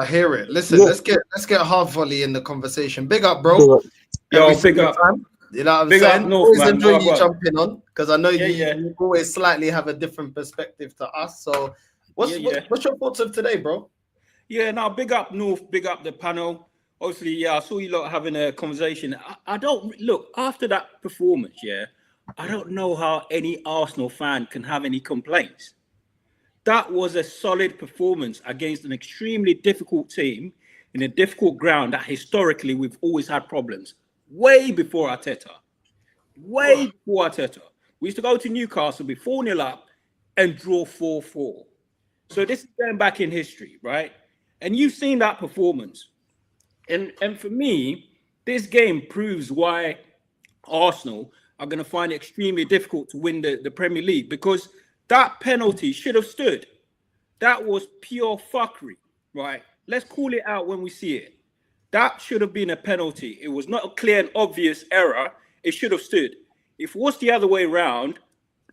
I hear it. Listen, Yeah. let's get half volley in the conversation. Big up, bro. Big up. Yo, Every big single up. time. You know what I'm Big up saying? North, Always man. enjoy Well, you well. jumping on because I know Yeah, you, yeah. you always slightly have a different perspective to us. So, what's your thoughts of today, bro? Yeah, now big up North, big up the panel. Obviously, yeah, I saw you lot having a conversation. I don't look after that performance, yeah. I don't know how any Arsenal fan can have any complaints. That was a solid performance against an extremely difficult team in a difficult ground that historically we've always had problems. Way before Arteta. Way before Arteta. We used to go to Newcastle, be 4-0 up, and draw 4-4. So this is going back in history, right? And you've seen that performance. And for me, this game proves why Arsenal are going to find it extremely difficult to win the Premier League, because that penalty should have stood. That was pure fuckery, right? Let's call it out when we see it. That should have been a penalty. It was not a clear and obvious error. It should have stood. If it was the other way around,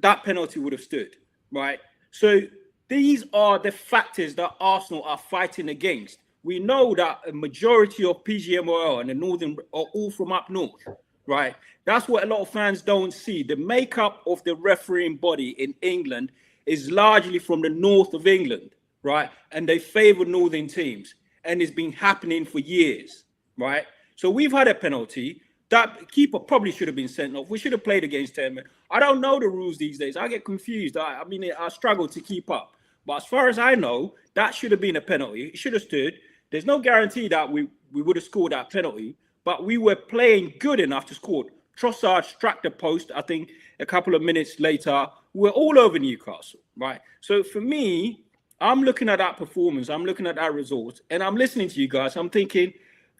that penalty would have stood, right? So these are the factors that Arsenal are fighting against. We know that a majority of PGMOL and the Northern are all from up north, right? That's what a lot of fans don't see. The makeup of the refereeing body in England is largely from the north of England, right? And they favor northern teams. And it's been happening for years, right? So we've had a penalty. That keeper probably should have been sent off. We should have played against 10 men. I don't know the rules these days. I get confused. I struggle to keep up. But as far as I know, that should have been a penalty. It should have stood. There's no guarantee that we would have scored that penalty, but we were playing good enough to score. Trossard struck the post, I think, a couple of minutes later. We're all over Newcastle, right? So for me, I'm looking at that performance. I'm looking at that result, and I'm listening to you guys. I'm thinking,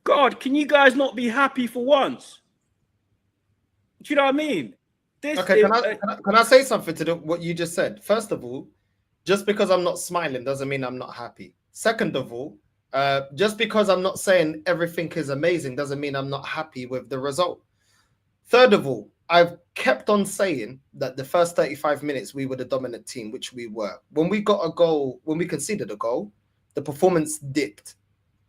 God, can you guys not be happy for once? Do you know what I mean? Okay, can I say something to what you just said? First of all, just because I'm not smiling doesn't mean I'm not happy. Second of all, just because I'm not saying everything is amazing doesn't mean I'm not happy with the result. Third of all, I've kept on saying that the first 35 minutes we were the dominant team, which we were. When we got a goal, when we conceded a goal, the performance dipped.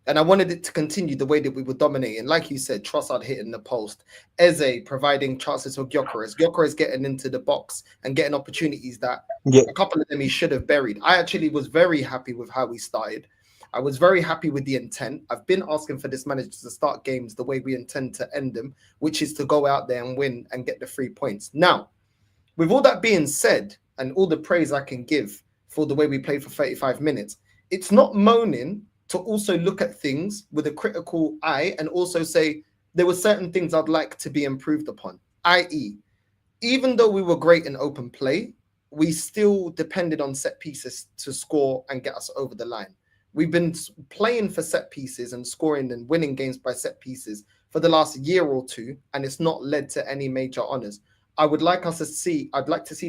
And I wanted it to continue the way that we were dominating. Like you said, Trossard hitting the post, Eze providing chances for Gyökeres. Gyökeres getting into the box and getting opportunities that a couple of them he should have buried. I actually was very happy with how we started. I was very happy with the intent. I've been asking for this manager to start games the way we intend to end them, which is to go out there and win and get the 3 points. Now, with all that being said, and all the praise I can give for the way we played for 35 minutes, it's not moaning to also look at things with a critical eye and also say there were certain things I'd like to be improved upon, i.e., even though we were great in open play, we still depended on set pieces to score and get us over the line. We've been playing for set pieces and scoring and winning games by set pieces for the last year or two, and it's not led to any major honors. I'd like to see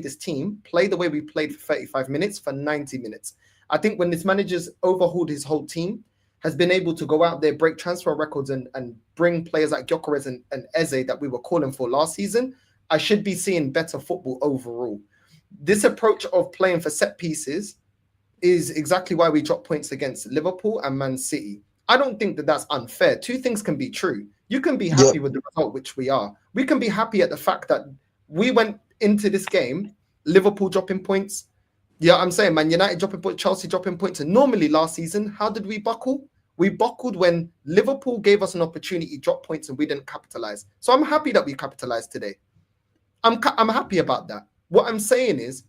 this team play the way we played for 35 minutes, for 90 minutes. I think when this manager's overhauled his whole team, has been able to go out there, break transfer records and bring players like Gyökeres and Eze that we were calling for last season, I should be seeing better football overall. This approach of playing for set pieces is exactly why we dropped points against Liverpool and Man City. I don't think that that's unfair. Two things can be true. You can be happy with the result, which we are. We can be happy at the fact that we went into this game, Liverpool dropping points. Yeah, I'm saying Man United dropping points, Chelsea dropping points. And normally last season, how did we buckle? We buckled when Liverpool gave us an opportunity, drop points, and we didn't capitalize. So I'm happy that we capitalized today. I'm happy about that. What I'm saying is,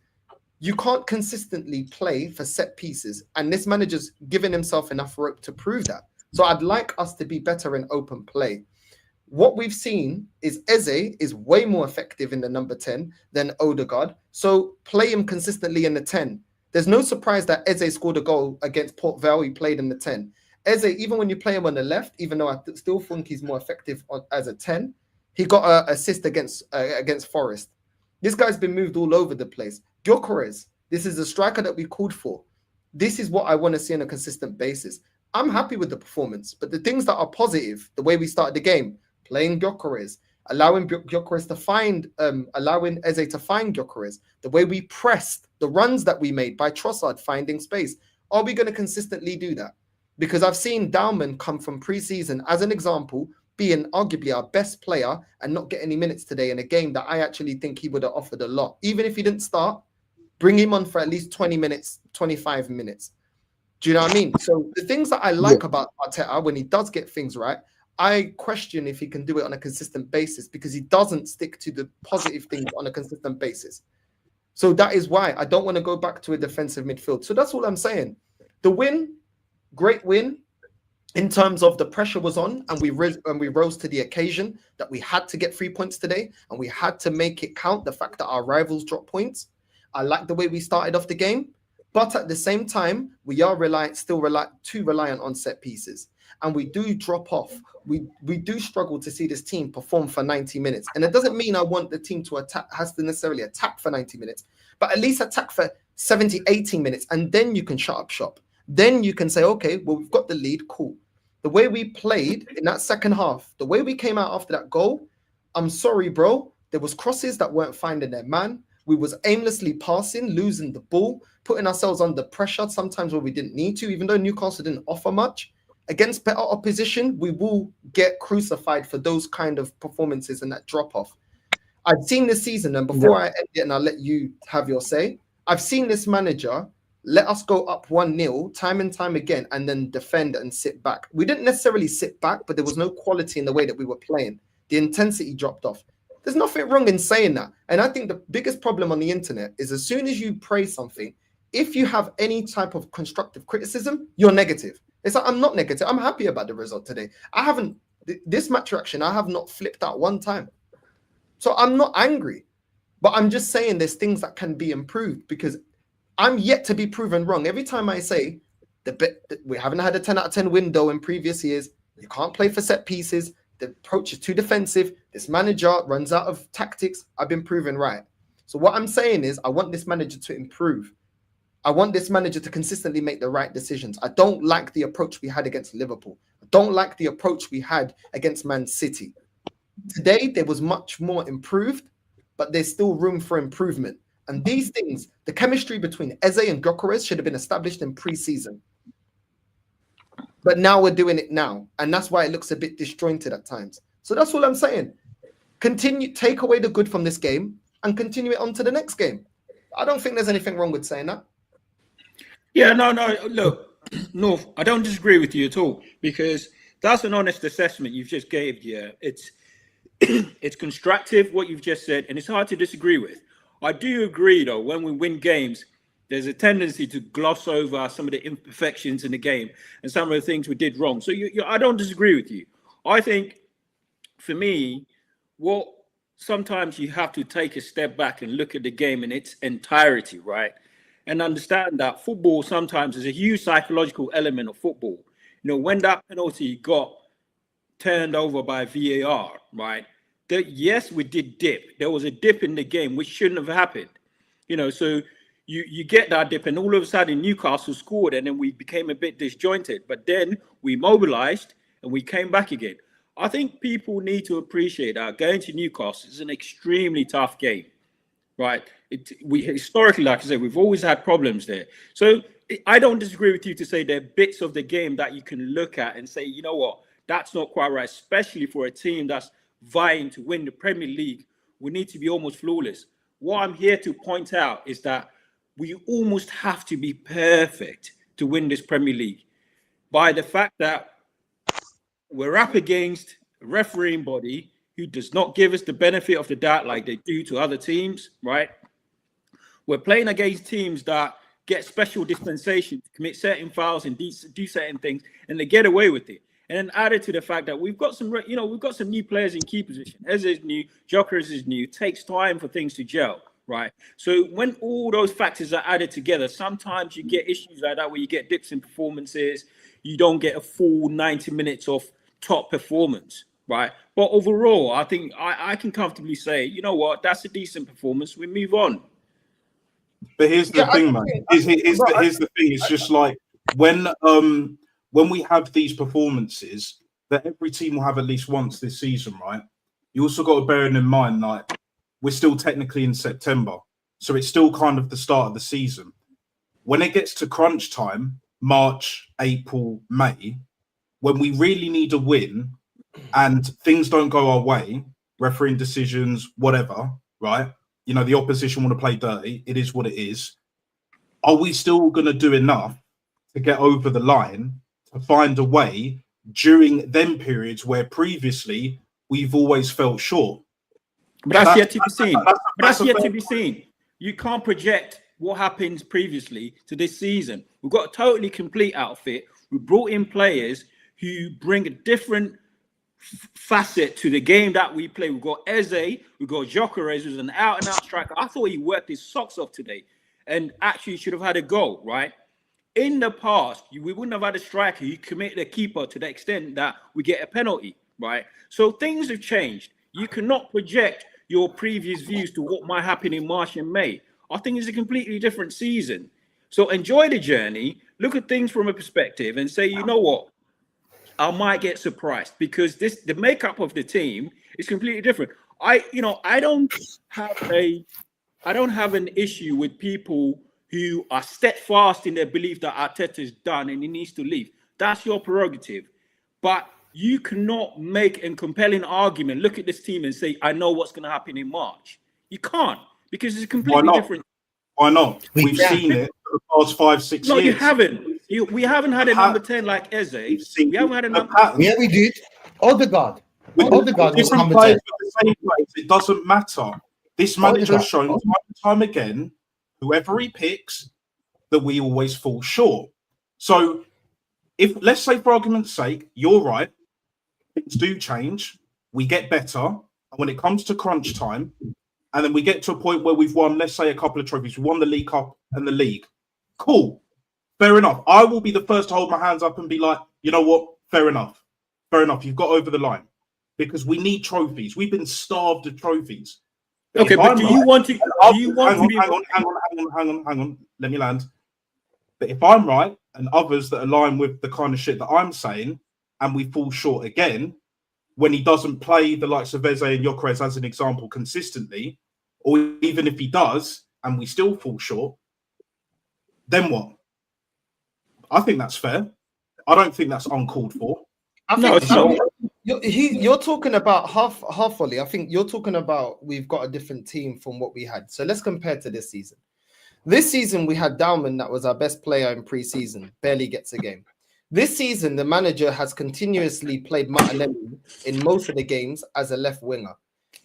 you can't consistently play for set pieces, and this manager's given himself enough rope to prove that. So I'd like us to be better in open play. What we've seen is Eze is way more effective in the number 10 than Odegaard. So play him consistently in the 10. There's no surprise that Eze scored a goal against Port Vale. He played in the 10. Eze, even when you play him on the left, even though I still think he's more effective as a 10, he got an assist against Forest. This guy's been moved all over the place. Gyökeres, this is a striker that we called for. This is what I want to see on a consistent basis. I'm happy with the performance, but the things that are positive, the way we started the game, playing Gyökeres, allowing Gyökeres to find, allowing Eze to find Gyökeres, the way we pressed, the runs that we made by Trossard finding space. Are we going to consistently do that? because I've seen Dowman come from preseason, as an example, being arguably our best player and not get any minutes today in a game that I actually think he would have offered a lot. Even if he didn't start, bring him on for at least 20 minutes, 25 minutes. Do you know what I mean? So the things that I like about Arteta, when he does get things right, I question if he can do it on a consistent basis, because he doesn't stick to the positive things on a consistent basis. So that is why I don't want to go back to a defensive midfield. So that's all I'm saying. The win, great win, in terms of the pressure was on, and we rose to the occasion that we had to get 3 points today, and we had to make it count. The fact that our rivals dropped points, I like the way we started off the game, but at the same time, we are too reliant on set pieces, and we do drop off. We do struggle to see this team perform for 90 minutes, and it doesn't mean I want the team to has to necessarily attack for 90 minutes, but at least attack for 70, 80 minutes, and then you can shut up shop. Then you can say, okay, well, we've got the lead, cool. The way we played in that second half, the way we came out after that goal, I'm sorry, bro. There was crosses that weren't finding their man. We was aimlessly passing, losing the ball, putting ourselves under pressure sometimes where we didn't need to, even though Newcastle didn't offer much. Against better opposition, we will get crucified for those kind of performances and that drop-off. I've seen this season, and before I end it and I'll let you have your say, I've seen this manager let us go up 1-0 time and time again and then defend and sit back. We didn't necessarily sit back, but there was no quality in the way that we were playing. The intensity dropped off. There's nothing wrong in saying that. And I think the biggest problem on the internet is, as soon as you praise something, if you have any type of constructive criticism, you're negative. It's like, I'm not negative. I'm happy about the result today. This match reaction, I have not flipped out one time. So I'm not angry, but I'm just saying there's things that can be improved, because I'm yet to be proven wrong. Every time I say we haven't had a 10 out of 10 window in previous years, you can't play for set pieces, the approach is too defensive, this manager runs out of tactics, I've been proven right. So what I'm saying is, I want this manager to improve. I want this manager to consistently make the right decisions. I don't like the approach we had against Liverpool. I don't like the approach we had against Man City. Today, there was much more improved, but there's still room for improvement. And these things, the chemistry between Eze and Gyökeres should have been established in pre-season. But now we're doing it now. And that's why it looks a bit disjointed at times. So that's all I'm saying. Take away the good from this game and continue it on to the next game. I don't think there's anything wrong with saying that. Yeah, no, look, North, I don't disagree with you at all, because that's an honest assessment you've just gave. Yeah, it's constructive, what you've just said, and it's hard to disagree with. I do agree, though, when we win games, there's a tendency to gloss over some of the imperfections in the game and some of the things we did wrong. So I don't disagree with you. I think, for me, what sometimes you have to take a step back and look at the game in its entirety, right? And understand that football sometimes is a huge psychological element of football. You know, when that penalty got turned over by VAR, right? Yes, we did dip. There was a dip in the game, which shouldn't have happened. You know, so you get that dip, and all of a sudden Newcastle scored, and then we became a bit disjointed. But then we mobilized and we came back again. I think people need to appreciate that going to Newcastle is an extremely tough game, right? We historically, like I said, we've always had problems there. So I don't disagree with you to say there are bits of the game that you can look at and say, you know what, that's not quite right, especially for a team that's vying to win the Premier League. We need to be almost flawless. What I'm here to point out is that we almost have to be perfect to win this Premier League, by the fact that we're up against a refereeing body who does not give us the benefit of the doubt like they do to other teams, right? We're playing against teams that get special dispensation to commit certain fouls and do certain things, and they get away with it. And then added to the fact that we've got some, we've got some new players in key position. Eze is new, Gyökeres is new. It takes time for things to gel, right? So when all those factors are added together, sometimes you get issues like that where you get dips in performances. You don't get a full 90 minutes of top performance, right? But overall, I think I can comfortably say, you know what, that's a decent performance. We move on. But here's the thing, man. Here's the thing. It's just like when we have these performances that every team will have at least once this season, right? You also got to bear in mind, like, we're still technically in September, so it's still kind of the start of the season. When it gets to crunch time, March, April, May, when we really need a win and things don't go our way, refereeing decisions, whatever, right? You know, the opposition want to play dirty. It is what it is. Are we still going to do enough to get over the line to find a way during them periods where previously we've always felt short? But that's yet to be seen. That's yet to be seen. You can't project what happens previously to this season. We've got a totally complete outfit. We brought in players who bring a different facet to the game that we play. We've got Eze, we've got Gyökeres, who's an out-and-out striker. I thought he worked his socks off today and actually should have had a goal, right? In the past, we wouldn't have had a striker who committed a keeper to the extent that we get a penalty, right? So things have changed. You cannot project your previous views to what might happen in March and May. I think it's a completely different season. So enjoy the journey, look at things from a perspective and say, you know what? I might get surprised because the makeup of the team is completely different. I don't have an issue with people who are steadfast in their belief that Arteta is done and he needs to leave. That's your prerogative. But you cannot make a compelling argument, look at this team and say, I know what's going to happen in March. You can't, because it's completely different. Why not? We've seen it for the past 5-6 years. No, you haven't. We haven't had a number 10 like Eze. We haven't had a number. Yeah, we did. Odegaard was number 10. The same place. It doesn't matter. This manager has shown time and time again, whoever he picks, that we always fall short. So, if let's say, for argument's sake, you're right, things do change, we get better, and when it comes to crunch time, and then we get to a point where we've won, let's say, a couple of trophies, we won the League Cup and the league. Cool. Fair enough. I will be the first to hold my hands up and be like, you know what? Fair enough. Fair enough. You've got over the line because we need trophies. We've been starved of trophies. Okay, but do you want to? Hang on. Let me land. But if I'm right and others that align with the kind of shit that I'm saying, and we fall short again, when he doesn't play the likes of Eze and Gyökeres as an example consistently, or even if he does and we still fall short, then what? I think that's fair. I don't think that's uncalled for. You're talking about half Ollie. I think you're talking about we've got a different team from what we had. So let's compare to this season. This season we had Dauman, that was our best player in pre-season, barely gets a game. This season the manager has continuously played Martinelli in most of the games as a left winger.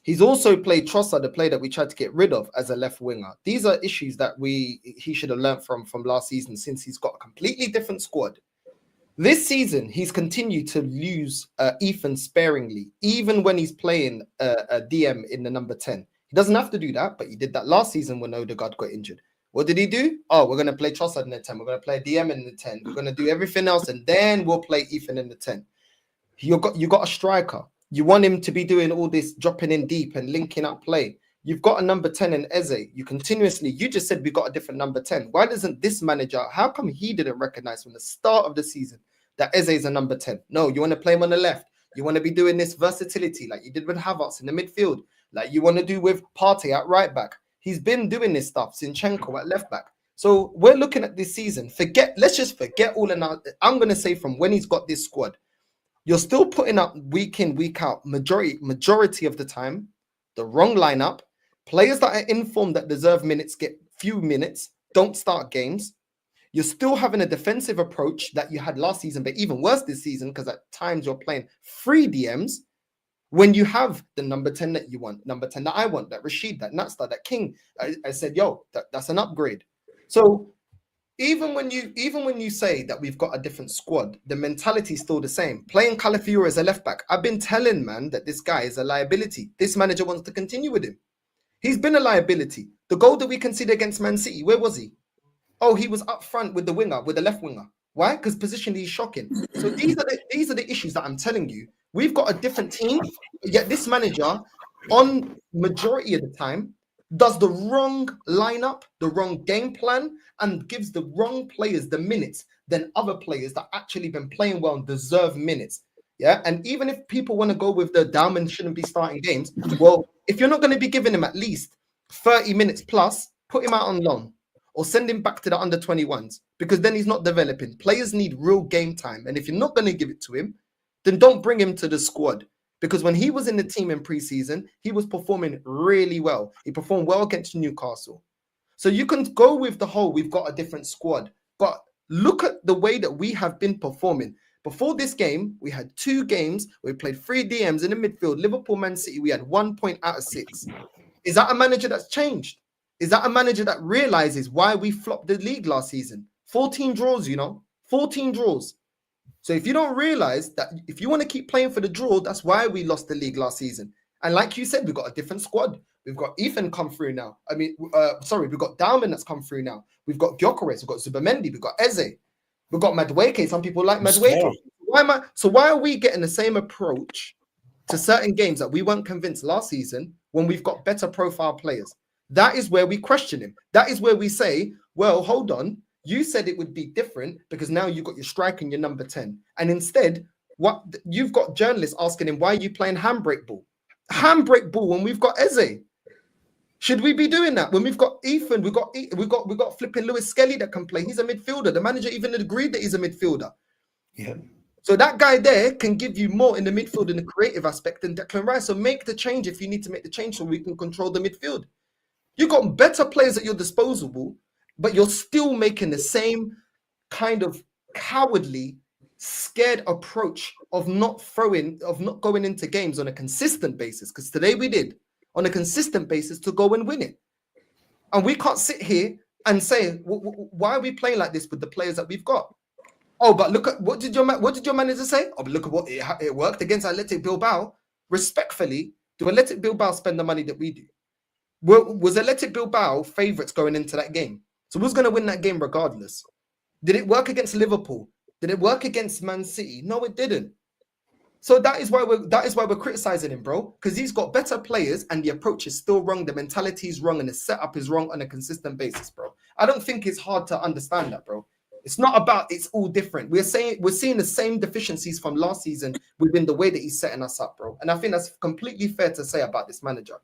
He's also played Trossard, the player that we tried to get rid of, as a left winger. These are issues that he should have learned from last season, since he's got a completely different squad. This season, he's continued to use Ethan sparingly, even when he's playing a DM in the number 10. He doesn't have to do that, but he did that last season when Odegaard got injured. What did he do? Oh, we're going to play Trossard in the 10. We're going to play DM in the 10. We're going to do everything else, and then we'll play Ethan in the 10. You got a striker. You want him to be doing all this dropping in deep and linking up play. You've got a number 10 in Eze. You just said we got a different number 10. Why doesn't this manager, how come he didn't recognize from the start of the season that Eze is a number 10? No, you want to play him on the left. You want to be doing this versatility like you did with Havertz in the midfield, like you want to do with Partey at right back. He's been doing this stuff, Zinchenko at left back. So we're looking at this season. Let's just forget all of that. I'm going to say from when he's got this squad, you're still putting up week in, week out, majority of the time, the wrong lineup. Players that are informed that deserve minutes get few minutes, don't start games. You're still having a defensive approach that you had last season, but even worse this season, because at times you're playing 3 DMs when you have the number 10 that you want, number 10 that I want, that Rashid, that Natstar, that King. I said, yo, that's an upgrade. So even when you say that we've got a different squad, the mentality is still the same. Playing Calafiori as a left back, I've been telling, man, that this guy is a liability. This manager wants to continue with him. He's been a liability. The goal that we conceded against Man City, where was he? Oh, he was up front with the winger, with the left winger. Why? Because positionally he's shocking. So these are the issues that I'm telling you. We've got a different team, yet this manager, on majority of the time, does the wrong lineup, the wrong game plan, and gives the wrong players the minutes than other players that actually been playing well and deserve minutes. Yeah, and even if people want to go with the Dauman shouldn't be starting games, well, if you're not going to be giving him at least 30 minutes plus, put him out on loan. or send him back to the under 21s, because then he's not developing. Players need real game time. And if you're not going to give it to him, then don't bring him to the squad. Because when he was in the team in preseason, he was performing really well. He performed well against Newcastle. So you can go with the whole, we've got a different squad. But look at the way that we have been performing. Before this game, we had 2 games where we played 3 DMs in the midfield. Liverpool, Man City, we had 1 point out of 6. Is that a manager that's changed? Is that a manager that realizes why we flopped the league last season? 14 draws, 14 draws. So if you don't realize that, if you want to keep playing for the draw, that's why we lost the league last season. And like you said, we've got a different squad. We've got Ethan come through now. We've got Dalman that's come through now. We've got Gyökeres, we've got Zubamendi, we've got Eze, we've got Madueke. Some people like Madueke. Why are we getting the same approach to certain games that we weren't convinced last season when we've got better profile players? That is where we question him. That is where we say, well, hold on. You said it would be different because now you've got your striker and your number 10. And instead, what you've got journalists asking him, why are you playing handbrake ball? Handbrake ball when we've got Eze. Should we be doing that? When we've got Ethan, we've got flipping Lewis Skelly that can play. He's a midfielder. The manager even agreed that he's a midfielder. Yeah. So that guy there can give you more in the midfield in the creative aspect than Declan Rice. So make the change if you need to make the change so we can control the midfield. You've got better players at your disposal, but you're still making the same kind of cowardly, scared approach of not going into games on a consistent basis. Because today we did on a consistent basis to go and win it. And we can't sit here and say, why are we playing like this with the players that we've got? Oh, but look at what did your manager say? Oh, but look at what it worked against Athletic Bilbao. Respectfully, do Athletic Bilbao spend the money that we do? Was Athletic Bilbao favourites going into that game? So who's going to win that game regardless? Did it work against Liverpool? Did it work against Man City? No, it didn't. So that is why we're criticizing him, bro, because he's got better players and the approach is still wrong. The mentality is wrong and the setup is wrong on a consistent basis, bro. I don't think it's hard to understand that, bro. It's not about it's all different. We're seeing the same deficiencies from last season within the way that he's setting us up, bro. And I think that's completely fair to say about this manager.